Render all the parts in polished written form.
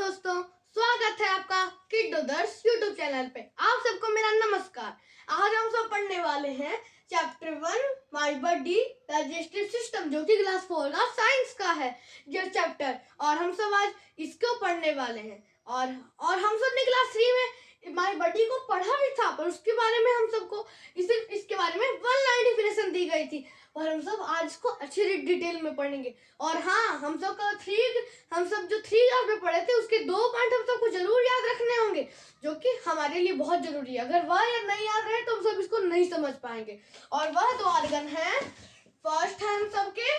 दोस्तों, स्वागत है आपका किड ब्रदर्स यूट्यूब चैनल पे। आप सबको मेरा नमस्कार। आज हम सब पढ़ने वाले हैं chapter 1 my body digestive system, जो कि क्लास 4 का साइंस का है ये चैप्टर। और हम सब आज इसको पढ़ने वाले हैं। और हम सब ने क्लास 3 में माय बॉडी को पढ़ा भी था, पर उसके बारे में हम सबको इसके बारे में वन लाइन डिफिनेशन दी गई थी। और हम सब आज इसको अच्छी डिटेल में पढ़ेंगे। और हाँ, हम सब जो 3 क्लास में पढ़े थे उसके 2 पॉइंट हम सबको जरूर याद रखने होंगे, जो कि हमारे लिए बहुत जरूरी है। अगर वह नहीं याद रहे तो हम सब इसको नहीं समझ पाएंगे। और वह 2 ऑर्गन है, फर्स्ट है हम सबके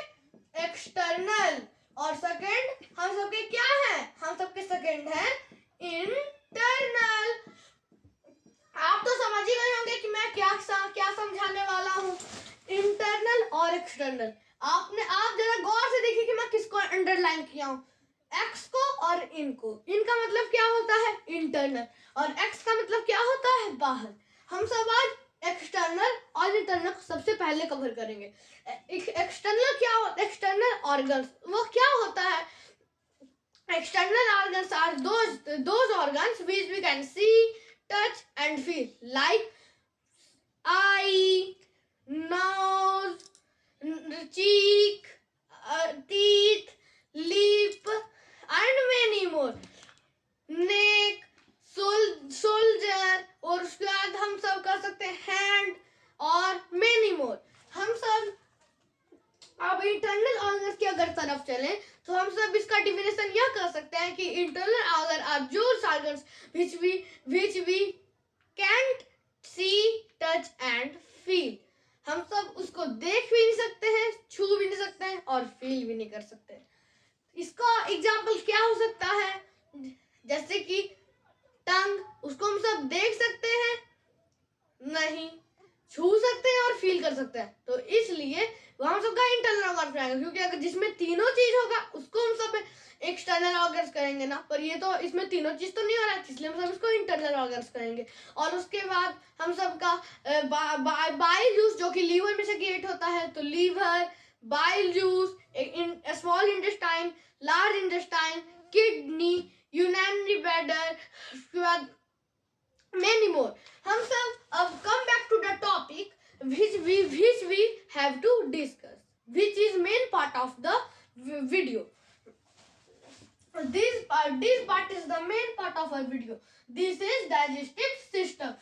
एक्सटर्नल और सेकंड हम सबके क्या है, हम सबके सेकंड है इंटरनल। आप तो समझ ही गए होंगे कि मैं क्या समझाने वाला हूँ, इंटरनल और एक्सटर्नल। आप जरा गौर से देखिए कि मैं किसको अंडरलाइन किया हूँ, एक्स को और इनको। इनका मतलब क्या होता है, इंटरनल, और एक्स का मतलब क्या होता है, बाहर। हम सब आज एक्सटर्नल और इंटरनल को सबसे पहले कवर करेंगे। एक्सटर्नल क्या होता है, एक्सटर्नल ऑर्गन्स वो क्या होता है। External organs are those organs which we can see, touch and feel, like eye, nose, cheek, teeth, lip and many more, neck, shoulder, और उसके बाद हम सब कर सकते हैं हैंड और many more। हम सब अब इंटरनल ऑर्गन्स की अगर तरफ चले तो हम सब इसका डिफिनेशन यह कर सकते हैं कि internal organ are those organs which we can't see, touch and feel। हम सब उसको देख भी नहीं सकते हैं, छू भी नहीं सकते हैं और फील भी नहीं कर सकते। इसका एग्जाम्पल क्या हो सकता है, जैसे कि टंग, उसको हम सब देख सकते हैं नहीं, छू सकते हैं और फील कर सकते हैं, तो इसलिए वो हम सबका इंटरनल ऑर्गन करेंगे। क्योंकि अगर जिसमें तीनों चीज होगा उसको हम सब एक्सटर्नल ऑर्गन्स करेंगे ना, पर ये तो इसमें तीनों चीज तो नहीं हो रहा है, इसलिए हम सब इसको इंटरनल ऑर्गन्स करेंगे। और उसके बाद हम सबका बाइल जूस, जो कि लीवर में से क्रिएट होता है, तो liver, bile juice, small intestine, large intestine, kidney, urinary bladder, उसके बाद many more। हम सब अब come back to the topic which we have to discuss, which is main part of the video। This part is the main part of our video। This is digestive system।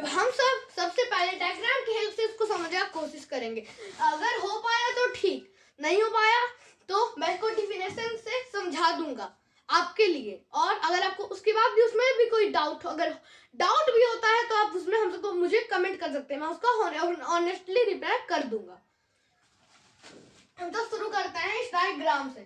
हम सब सबसे पहले diagram की help से इसको समझने की कोशिश करेंगे। अगर हो पाया तो ठीक, नहीं हो पाया तो मैं इसको डिफिनेशन से समझा दूंगा आपके लिए। और अगर आपको उसके बाद भी उसमें भी कोई डाउट हो, अगर डाउट भी होता है तो आप उसमें हम सबको मुझे कमेंट कर सकते हैं, मैं उसका ऑनेस्टली रिप्लाई कर दूंगा। हम तो शुरू करते हैं इस डायग्राम से।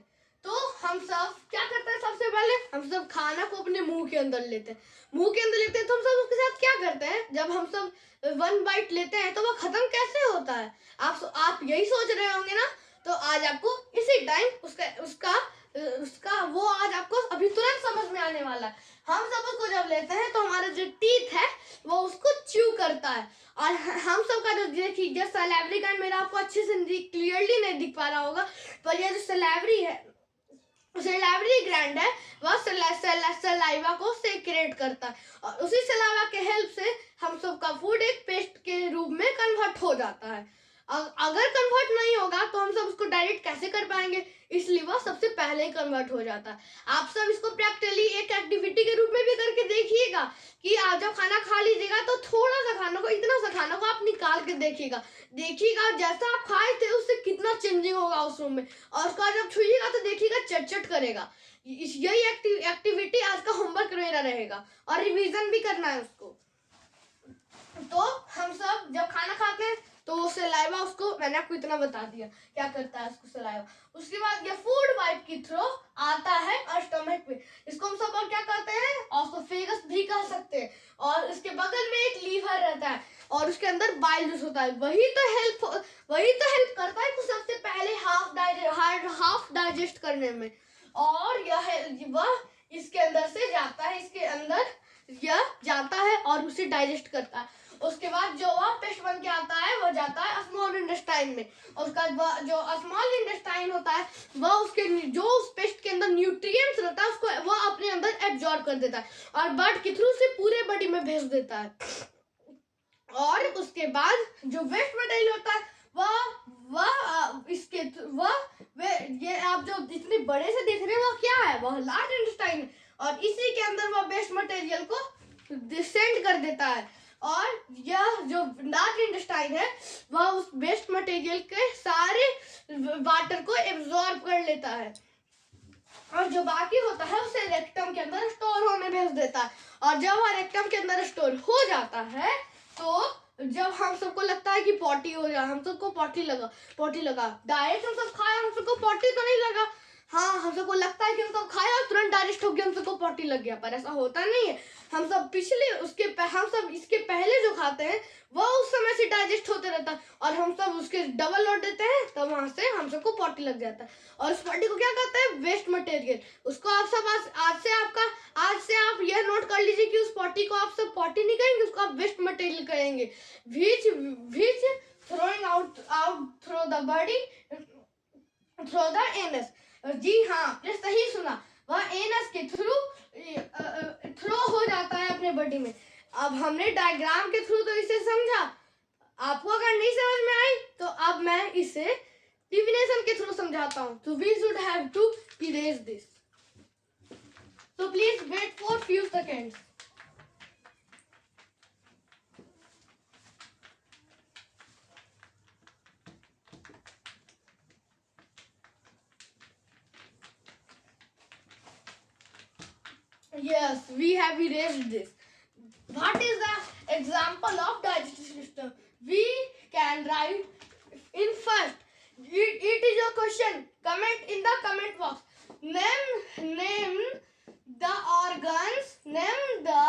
तो हम सब क्या करते हैं, सबसे पहले हम सब खाना को अपने मुंह के अंदर लेते हैं। मुंह के अंदर लेते हैं तो हम सब उसके साथ क्या करते हैं, जब हम सब 1 बाइट लेते हैं तो वो खत्म कैसे होता है, आप यही सोच रहे होंगे ना। तो आज आपको इसी टाइम उसका वो आज आपको अभी तुरंत समझ में आने वाला है। हम सब उसको जब लेते हैं तो हमारा जो टीथ है वो उसको च्यू करता है। और हम सब का जो देखिए, जो सैलिवरी ग्लैंड, मेरा आपको अच्छे से क्लियरली नहीं दिख पा रहा होगा, पर ये जो सैलिवरी ग्लैंड है वह सलाइवा को सेक्रेट करता है, और उसी सलाइवा के हेल्प से हम सब का फूड एक पेस्ट के रूप में कन्वर्ट हो जाता है। अगर कन्वर्ट नहीं होगा तो हम सब उसको डायरेक्ट कैसे कर पाएंगे, इसलिए वह सबसे पहले ही कन्वर्ट हो जाता है। आप सब इसको प्रैक्टिकली एक एक्टिविटी के रूप में भी करके देखिएगा कि आप जब खाना खा लीजिएगा तो थोड़ा सा खाना को, इतना सा खाना को आप निकाल के देखिएगा जैसा आप खाए थे उससे कितना चेंजिंग होगा उस रूम में, और उसका जब छुइएगा तो देखिएगा चट करेगा। यही एक्टिविटी आज का होमवर्क मेरा रहेगा, और रिवीजन भी करना है उसको। तो हम सब जब खाना खाते हैं तो वो सलाइवा, उसको मैंने आपको इतना बता दिया क्या करता है उसको सलाइवा। उसके बाद ये फूड पाइप की थ्रू आता है और स्टमक पे, इसको हम सब और क्या कहते हैं, ऑसोफेगस भी कह सकते हैं। और इसके बगल में एक लीवर रहता है और उसके अंदर बाइल जूस होता है, वही तो हेल्प करता है कि सबसे पहले हाफ डाइजेस्ट करने में। और वह इसके अंदर से जाता है, इसके अंदर यह जाता है और उसे डाइजेस्ट करता है। उसके बाद जो वह पेस्ट बन के आता है वो जाता है स्मॉल इंटेस्टाइन में, और उसका जो स्मॉल इंटेस्टाइन होता है वह उसके जो उस पेस्ट के अंदर न्यूट्रिएंट्स रहता है उसको वह अपने अंदर एब्जॉर्ब कर देता है और बर्ड के थ्रू से पूरे बॉडी में भेज देता है। और उसके बाद जो वेस्ट मटेरियल होता है ये आप जो इतने बड़े से देख रहे हैं वो क्या है, वह लार्ज इंटेस्टाइन है और इसी के अंदर वह वेस्ट मटेरियल को डिसेंड कर देता है और यह जो लार्ज इंटेस्टाइन है वह उस वेस्ट मटेरियल के सारे वाटर को एब्जॉर्ब कर लेता है और जो बाकी होता है उसे रेक्टम के अंदर स्टोर होने भेज देता है और जब वह रेक्टम के अंदर स्टोर हो जाता है तो जब हम सबको लगता है कि पॉटी हो जाए, हम सबको पॉटी लगा डायरेक्ट हम सब खाए, हम सबको पॉटी तो नहीं लगा। हाँ, हम सबको लगता है कि हम सब खाए और तुरंत डाइजेस्ट हो गया, हम सबको पॉटी लग गया, पर ऐसा होता नहीं है। हम सब इसके पहले जो खाते हैं वो उस समय से डाइजेस्ट होते रहता है और हम सब उसके डबल लौट देते हैं, तब वहां से हम सबको पॉटी लग जाता है और उस पॉटी को क्या कहते हैं, वेस्ट मटेरियल। उसको आप सब आज से आप यह नोट कर लीजिए कि उस पॉटी को आप सब पॉटी नहीं कहेंगे, उसको आप वेस्ट मटेरियल कहेंगे। which throwing out through the body through the anus। जी हाँ, आपने सही सुना, वह एनस के थ्रू हो जाता है अपने बॉडी में। अब हमने डायग्राम के थ्रू तो इसे समझा, आपको अगर नहीं समझ में आई तो अब मैं इसे डिफिनेशन के थ्रू समझाता हूँ। तो we should have to erase this, so please wait for few seconds। Yes, we have erased this. What is the example of digestive system? We can write in first. It is a question. Comment in the comment box. Name the organs. Name the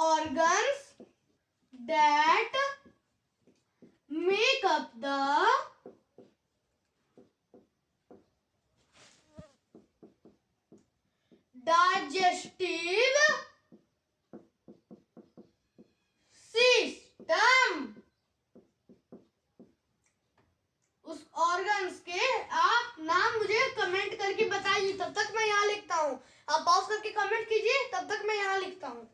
organs that make up the digestive system। उस organs के आप नाम मुझे comment करके बताइए, तब तक मैं यहाँ लिखता हूँ। आप पॉज करके कमेंट कीजिए, तब तक मैं यहाँ लिखता हूँ।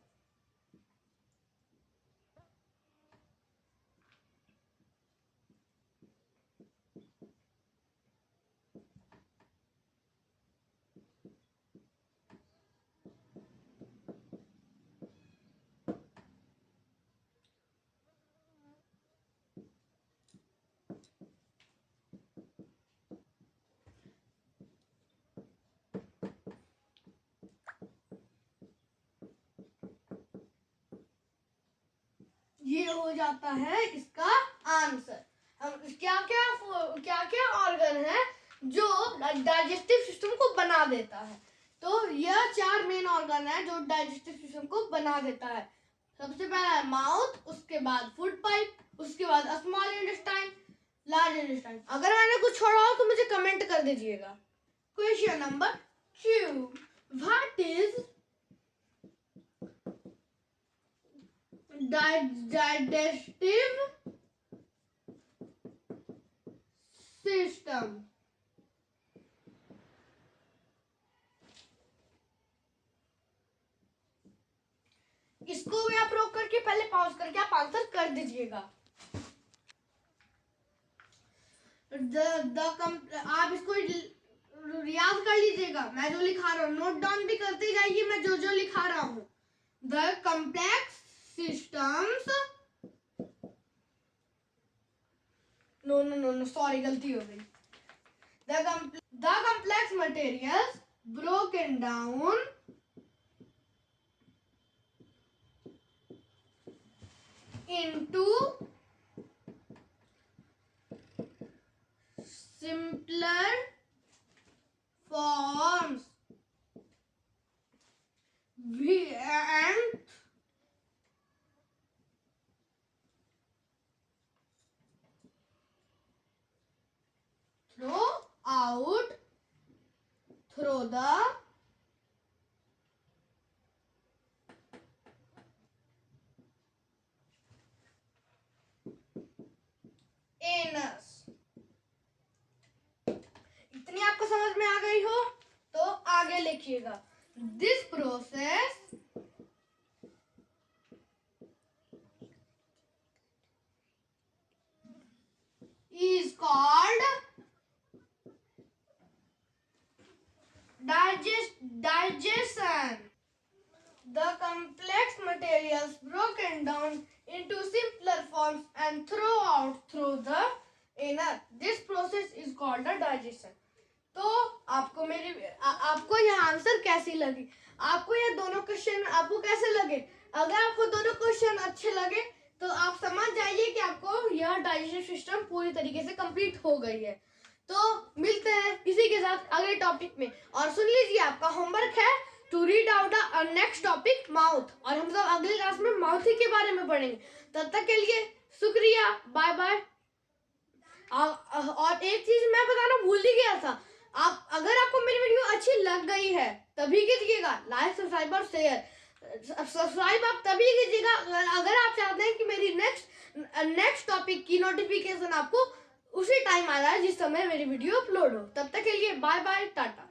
ये हो जाता है इसका आंसर। हम क्या क्या ऑर्गन है जो डाइजेस्टिव सिस्टम को बना देता है। तो यह 4 मेन ऑर्गन है जो डाइजेस्टिव सिस्टम को बना देता है। सबसे पहला है माउथ, उसके बाद फूड पाइप, उसके बाद स्मॉल इंटेस्टाइन, लार्ज इंटेस्टाइन। अगर मैंने कुछ छोड़ा हो तो मुझे कमेंट कर दीजिएगा। Question number 2, what is digestive system? इसको भी आप रोक करके पहले पॉज करके आप आंसर कर दीजिएगा। आप इसको याद कर लीजिएगा, मैं जो लिखा रहा हूँ नोट डाउन भी करते जाइए, मैं जो जो लिखा रहा हूँ। The complex systems, no, sorry, गलती हो गई। The complex materials broken down into simpler forms and throw out through the anus। इतनी आपको समझ में आ गई हो तो आगे लिखिएगा। This process is called digestion. The complex materials broken down into simpler forms and thrown out through the inner. This process is called the digestion. तो आपको आपको यह आंसर कैसी लगी? आपको ये दोनों क्वेश्चन आपको कैसे लगे? अगर आपको दोनों क्वेश्चन अच्छे लगे तो आप समझ जाइए कि आपको यह डाइजेस्टिव सिस्टम पूरी तरीके से कंप्लीट हो गई है। तो मिलते हैं इसी के साथ अगले टॉपिक में, और सुन लीजिए आपका होमवर्क है to read out the next topic mouth, और हम सब अगले क्लास में माउथ ही के बारे में पढ़ेंगे। तब तक के लिए शुक्रिया, बाय बाय। और एक चीज मैं बताना भूल ही गया था, आप अगर आपको मेरी वीडियो अच्छी लग गई है तभी कीजिएगा लाइक, सब्सक्राइब और शेयर। सब्सक्राइब आप तभी कीजिएगा अगर आप चाहते हैं कि मेरी नेक्स्ट टॉपिक की नोटिफिकेशन आपको उसी टाइम आ रहा है जिस समय मेरी वीडियो अपलोड हो। तब तक के लिए बाय बाय, टाटा।